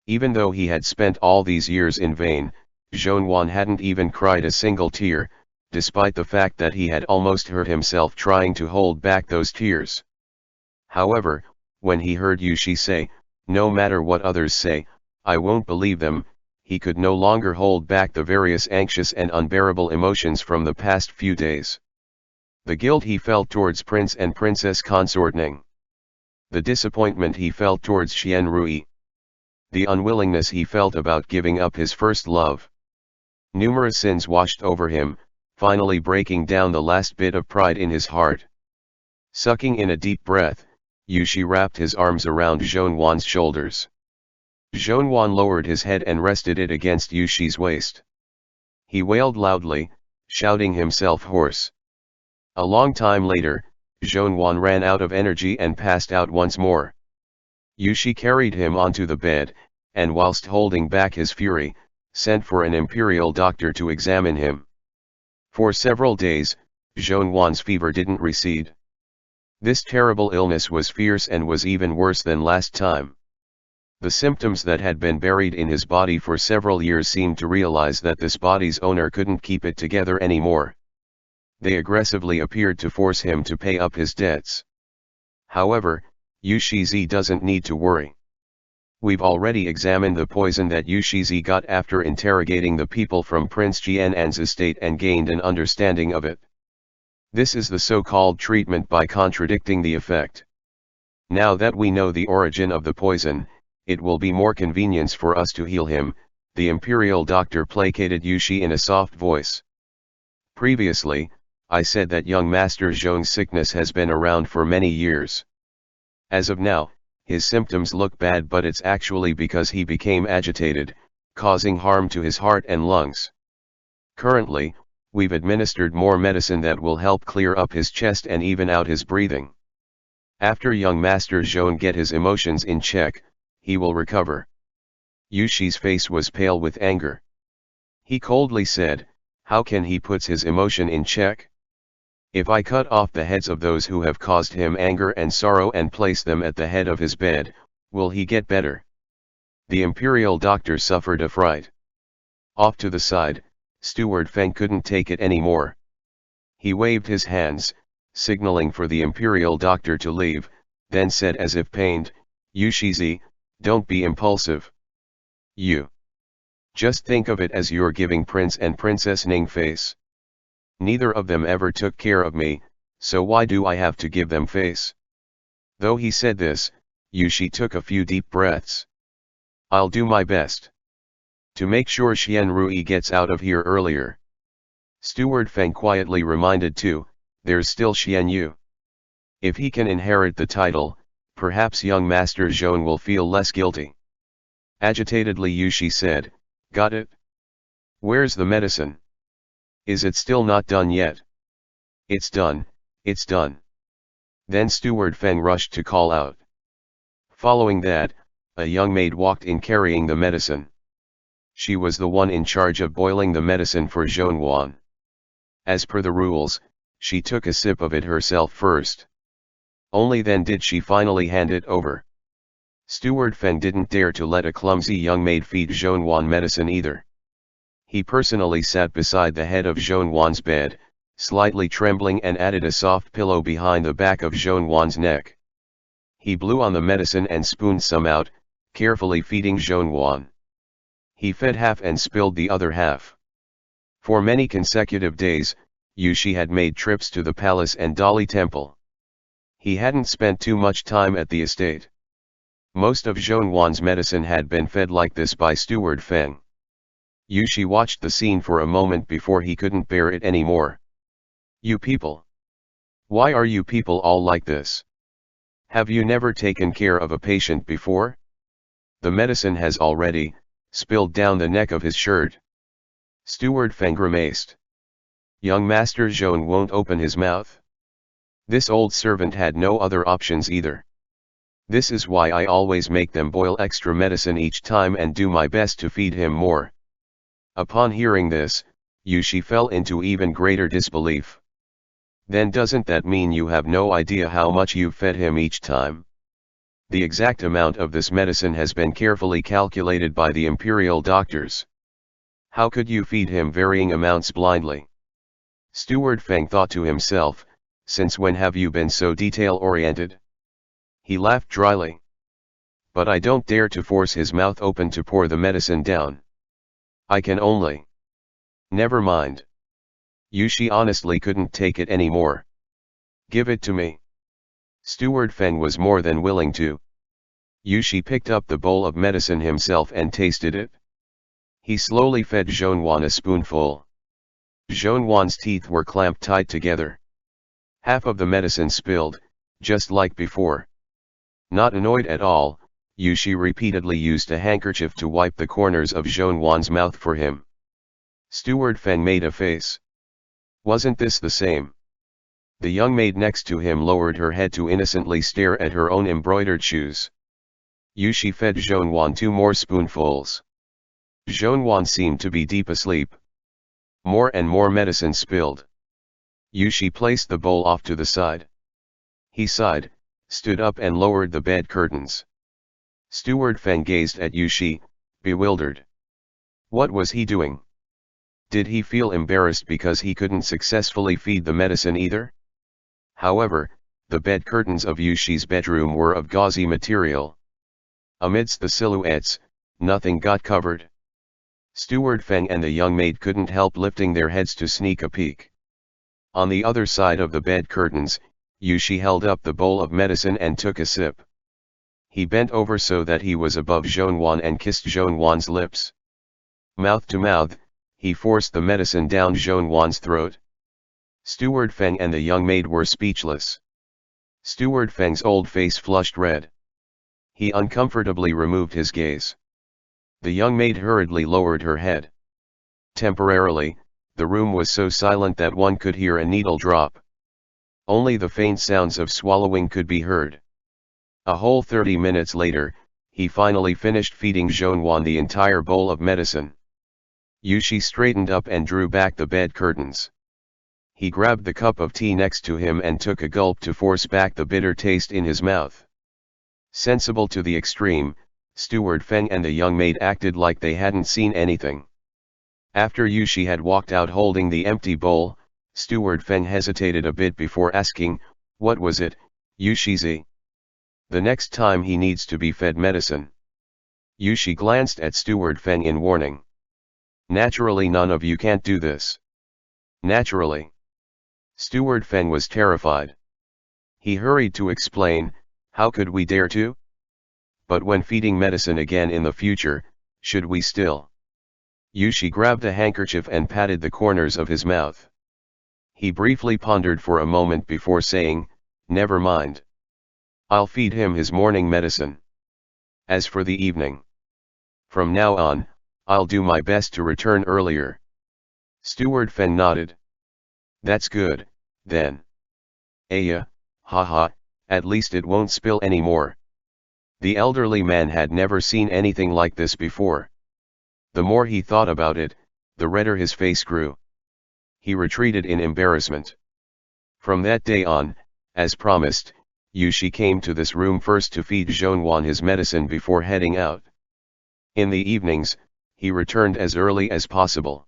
Even though he had spent all these years in vain, Jeonwon hadn't even cried a single tear, despite the fact that he had almost hurt himself trying to hold back those tears. However, when he heard Yushi say, "No matter what others say, I won't believe them," he could no longer hold back the various anxious and unbearable emotions from the past few days. The guilt he felt towards Prince and Princess Consort Ning. The disappointment he felt towards Xian Rui. The unwillingness he felt about giving up his first love. Numerous sins washed over him, finally breaking down the last bit of pride in his heart. Sucking in a deep breath, Yushi wrapped his arms around Zhonwan's shoulders. Zhonwan lowered his head and rested it against Yushi's waist. He wailed loudly, shouting himself hoarse. A long time later, Zhonwan ran out of energy and passed out once more. Yushi carried him onto the bed, and whilst holding back his fury, sent for an imperial doctor to examine him. For several days, Zhonwan's fever didn't recede. This terrible illness was fierce and was even worse than last time. The symptoms that had been buried in his body for several years seemed to realize that this body's owner couldn't keep it together anymore. They aggressively appeared to force him to pay up his debts. However, Yushizi doesn't need to worry. We've already examined the poison that Yushizi got after interrogating the people from Prince Jianan's estate and gained an understanding of it. This is the so-called treatment by contradicting the effect. Now that we know the origin of the poison, it will be more convenience for us to heal him, the imperial doctor placated Yushi in a soft voice. Previously, I said that young Master Zhong's sickness has been around for many years. As of now, his symptoms look bad, but it's actually because he became agitated, causing harm to his heart and lungs. Currently, we've administered more medicine that will help clear up his chest and even out his breathing. After young Master Zhong get his emotions in check, he will recover. Yushi's face was pale with anger. He coldly said, "How can he put his emotion in check? If I cut off the heads of those who have caused him anger and sorrow and place them at the head of his bed, will he get better?" The imperial doctor suffered a fright. Off to the side, Steward Feng couldn't take it anymore. He waved his hands, signaling for the imperial doctor to leave, then said as if pained, "Yushizi, don't be impulsive. You just think of it as you're giving Prince and Princess Ning face. Neither of them ever took care of me, so why do I have to give them face?" Though he said this, Yushi took a few deep breaths. "I'll do my best to make sure Xian Rui gets out of here earlier." Steward Feng quietly reminded too, "There's still Xian Yu. If he can inherit the title, perhaps young Master Zhong will feel less guilty." Agitatedly Yushi said, "Got it? Where's the medicine? Is it still not done yet?" "It's done, it's done." Then Steward Feng rushed to call out. Following that, a young maid walked in carrying the medicine. She was the one in charge of boiling the medicine for Zhonwan. As per the rules, she took a sip of it herself first. Only then did she finally hand it over. Steward Feng didn't dare to let a clumsy young maid feed Zhonwan medicine either. He personally sat beside the head of Zhonwan's bed, slightly trembling, and added a soft pillow behind the back of Zhonwan's neck. He blew on the medicine and spooned some out, carefully feeding Zhonwan. He fed half and spilled the other half. For many consecutive days, Yushi had made trips to the palace and Dali temple. He hadn't spent too much time at the estate. Most of Zhonwan's medicine had been fed like this by Steward Feng. Yushi watched the scene for a moment before he couldn't bear it anymore. "You people! Why are you people all like this? Have you never taken care of a patient before?" The medicine has already spilled down the neck of his shirt. Steward Feng grimaced. Young Master Zhong won't open his mouth. This old servant had no other options either. This is why I always make them boil extra medicine each time and do my best to feed him more. Upon hearing this, Yushi fell into even greater disbelief. Then doesn't that mean you have no idea how much you've fed him each time? The exact amount of this medicine has been carefully calculated by the imperial doctors. How could you feed him varying amounts blindly? Steward Feng thought to himself, since when have you been so detail-oriented? He laughed dryly. But I don't dare to force his mouth open to pour the medicine down. I can only. Never mind. Yushi honestly couldn't take it anymore. Give it to me. Steward Feng was more than willing to. Yushi picked up the bowl of medicine himself and tasted it. He slowly fed Zhonwan a spoonful. Zhonwan's teeth were clamped tight together. Half of the medicine spilled, just like before. Not annoyed at all, Yushi repeatedly used a handkerchief to wipe the corners of Zhonwan's mouth for him. Steward Feng made a face. Wasn't this the same? The young maid next to him lowered her head to innocently stare at her own embroidered shoes. Yushi fed Zhonwan 2 more spoonfuls. Zhonwan seemed to be deep asleep. More and more medicine spilled. Yushi placed the bowl off to the side. He sighed, stood up and lowered the bed curtains. Steward Feng gazed at Yushi, bewildered. What was he doing? Did he feel embarrassed because he couldn't successfully feed the medicine either? However, the bed curtains of Yushi's bedroom were of gauzy material. Amidst the silhouettes, nothing got covered. Steward Feng and the young maid couldn't help lifting their heads to sneak a peek. On the other side of the bed curtains, Yushi held up the bowl of medicine and took a sip. He bent over so that he was above Zhonwan and kissed Zhonwan's lips. Mouth to mouth, he forced the medicine down Zhonwan's throat. Steward Feng and the young maid were speechless. Steward Feng's old face flushed red. He uncomfortably removed his gaze. The young maid hurriedly lowered her head. Temporarily, the room was so silent that one could hear a needle drop. Only the faint sounds of swallowing could be heard. A whole 30 minutes later, he finally finished feeding Zhonwan the entire bowl of medicine. Yushi straightened up and drew back the bed curtains. He grabbed the cup of tea next to him and took a gulp to force back the bitter taste in his mouth. Sensible to the extreme, Steward Feng and the young maid acted like they hadn't seen anything. After Yushi had walked out holding the empty bowl, Steward Feng hesitated a bit before asking, "What was it, Yushi-zi? The next time he needs to be fed medicine." Yushi glanced at Steward Feng in warning. "Naturally none of you can't do this." "Naturally." Steward Feng was terrified. He hurried to explain, "How could we dare to? But when feeding medicine again in the future, should we still?" Yushi grabbed a handkerchief and patted the corners of his mouth. He briefly pondered for a moment before saying, "Never mind. I'll feed him his morning medicine. As for the evening, from now on, I'll do my best to return earlier." Steward Feng nodded. "That's good, then. Aya, haha, at least it won't spill any more." The elderly man had never seen anything like this before. The more he thought about it, the redder his face grew. He retreated in embarrassment. From that day on, as promised, Yushi came to this room first to feed Zhonwan his medicine before heading out. In the evenings, he returned as early as possible.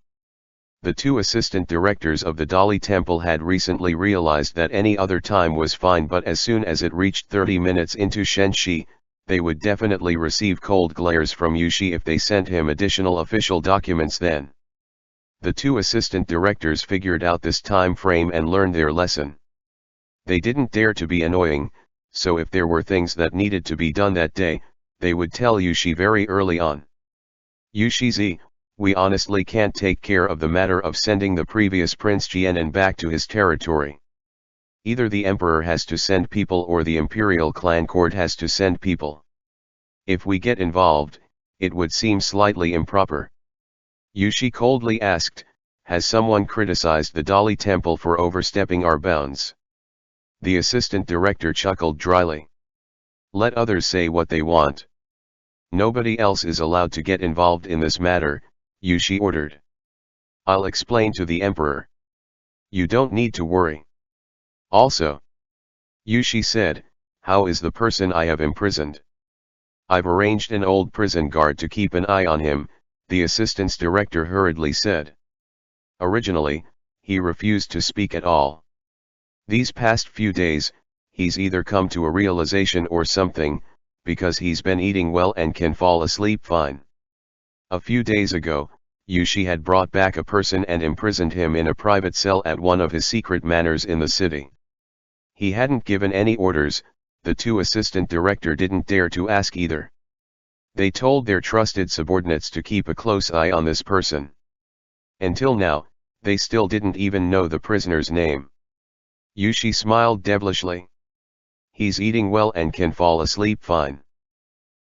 The 2 assistant directors of the Dali Temple had recently realized that any other time was fine, but as soon as it reached 30 minutes into Shenxi, they would definitely receive cold glares from Yushi if they sent him additional official documents then. The 2 assistant directors figured out this time frame and learned their lesson. They didn't dare to be annoying, so if there were things that needed to be done that day, they would tell Yushi very early on. "Yushi-zi, we honestly can't take care of the matter of sending the previous Prince Jianan back to his territory. Either the emperor has to send people or the imperial clan court has to send people. If we get involved, it would seem slightly improper." Yushi coldly asked, "Has someone criticized the Dali Temple for overstepping our bounds?" The assistant director chuckled dryly. "Let others say what they want. Nobody else is allowed to get involved in this matter," Yushi ordered. "I'll explain to the emperor. You don't need to worry." "Also," Yushi said, "how is the person I have imprisoned?" "I've arranged an old prison guard to keep an eye on him," the assistant's director hurriedly said. Originally, he refused to speak at all. These past few days, he's either come to a realization or something, because he's been eating well and can fall asleep fine. A few days ago, Yushi had brought back a person and imprisoned him in a private cell at one of his secret manors in the city. He hadn't given any orders, the 2 assistant director didn't dare to ask either. They told their trusted subordinates to keep a close eye on this person. Until now, They still didn't even know the prisoner's name. Yushi smiled devilishly. He's eating well and can fall asleep fine.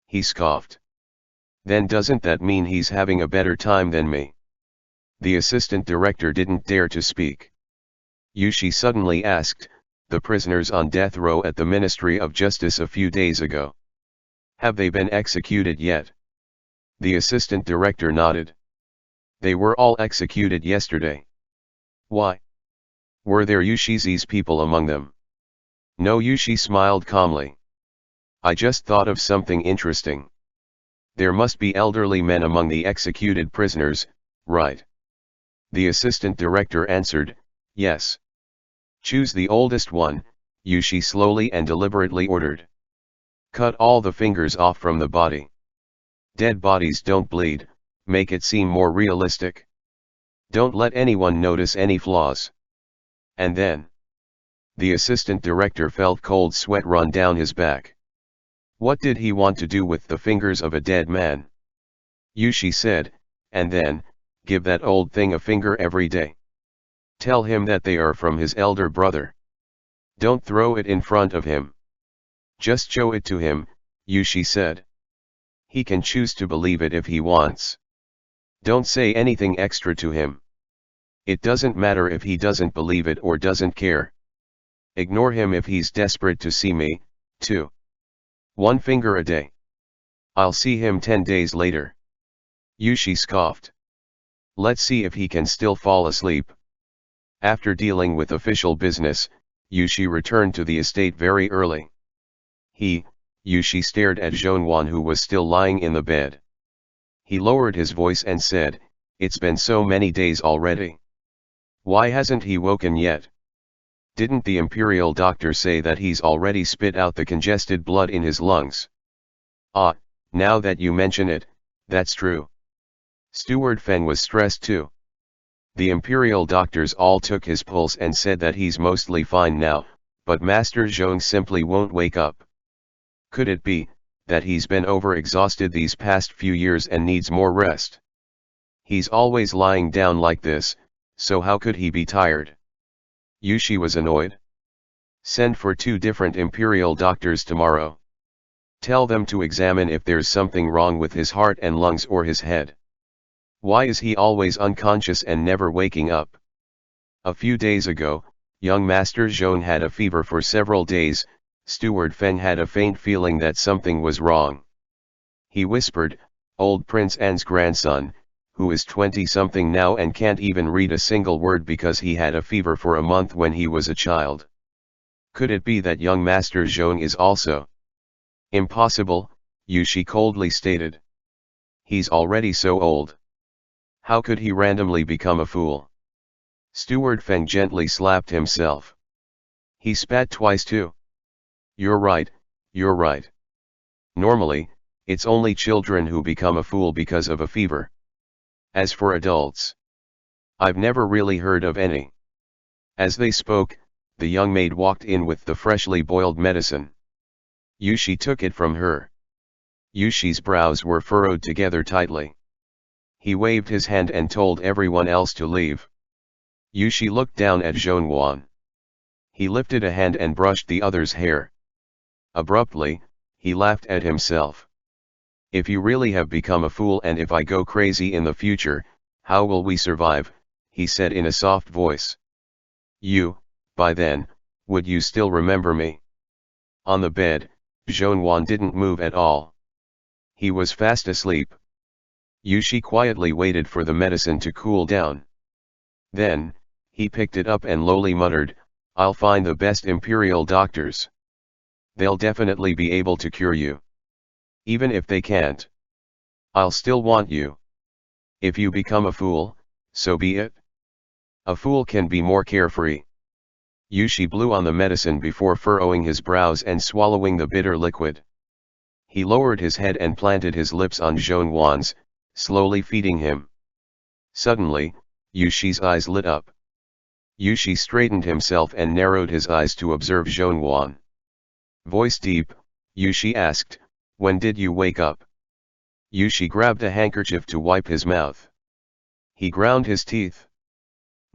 He scoffed. Then doesn't that mean he's having a better time than me? The assistant director didn't dare to speak. Yushi suddenly asked, the prisoners on death row at the Ministry of Justice a few days ago. Have they been executed yet? The assistant director nodded. They were all executed yesterday. Why? Were there Yushi's people among them? No, Yushi smiled calmly. I just thought of something interesting. There must be elderly men among the executed prisoners, right? The assistant director answered, yes. Choose the oldest one, Yushi slowly and deliberately ordered. Cut all the fingers off from the body. Dead bodies don't bleed, make it seem more realistic. Don't let anyone notice any flaws. And then, the assistant director felt cold sweat run down his back. What did he want to do with the fingers of a dead man? Yushi said, and then, give that old thing a finger every day. Tell him that they are from his elder brother. Don't throw it in front of him. Just show it to him, Yushi said. He can choose to believe it if he wants. Don't say anything extra to him. It doesn't matter if he doesn't believe it or doesn't care. Ignore him if he's desperate to see me, too. 1 finger a day. I'll see him 10 days later. Yushi scoffed. Let's see if he can still fall asleep. After dealing with official business, Yushi returned to the estate very early. Yushi stared at Zhonwan, who was still lying in the bed. He lowered his voice and said, it's been so many days already. Why hasn't he woken yet? Didn't the imperial doctor say that he's already spit out the congested blood in his lungs? Ah, now that you mention it, that's true. Steward Feng was stressed too. The imperial doctors all took his pulse and said that he's mostly fine now, but Master Zhong simply won't wake up. Could it be that he's been overexhausted these past few years and needs more rest? He's always lying down like this, so how could he be tired? Yushi was annoyed. Send for 2 different imperial doctors tomorrow. Tell them to examine if there's something wrong with his heart and lungs or his head. Why is he always unconscious and never waking up? A few days ago, young Master Zhong had a fever for several days. Steward Feng had a faint feeling that something was wrong. He whispered, old Prince An's grandson, who is 20-something now and can't even read a single word because he had a fever for a month when he was a child. Could it be that young Master Zhong is also? Impossible, Yushi coldly stated. He's already so old. How could he randomly become a fool? Steward Feng gently slapped himself. He spat twice too. You're right, you're right. Normally, it's only children who become a fool because of a fever. As for adults, I've never really heard of any. As they spoke, the young maid walked in with the freshly boiled medicine. Yushi took it from her. Yushi's brows were furrowed together tightly. He waved his hand and told everyone else to leave. Yushi looked down at Zhonwan. He lifted a hand and brushed the other's hair. Abruptly, he laughed at himself. If you really have become a fool and if I go crazy in the future, how will we survive? He said in a soft voice. By then, would you still remember me? On the bed, Zhonwan didn't move at all. He was fast asleep. Yushi quietly waited for the medicine to cool down. Then, he picked it up and lowly muttered, I'll find the best imperial doctors. They'll definitely be able to cure you. Even if they can't, I'll still want you. If you become a fool, so be it. A fool can be more carefree. Yushi blew on the medicine before furrowing his brows and swallowing the bitter liquid. He lowered his head and planted his lips on Zhonwan's, slowly feeding him. Suddenly, Yushi's eyes lit up. Yushi straightened himself and narrowed his eyes to observe Zhonwan. Voice deep, Yushi asked, when did you wake up? Yushi grabbed a handkerchief to wipe his mouth. He ground his teeth.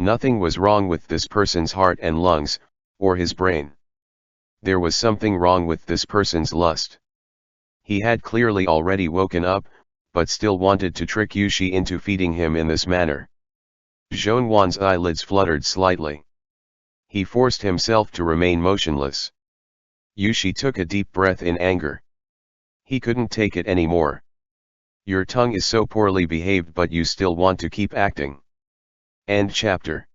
Nothing was wrong with this person's heart and lungs, or his brain. There was something wrong with this person's lust. He had clearly already woken up, but still wanted to trick Yushi into feeding him in this manner. Zhonwan's eyelids fluttered slightly. He forced himself to remain motionless. Yushi took a deep breath in anger. He couldn't take it anymore. Your tongue is so poorly behaved, but you still want to keep acting. End chapter.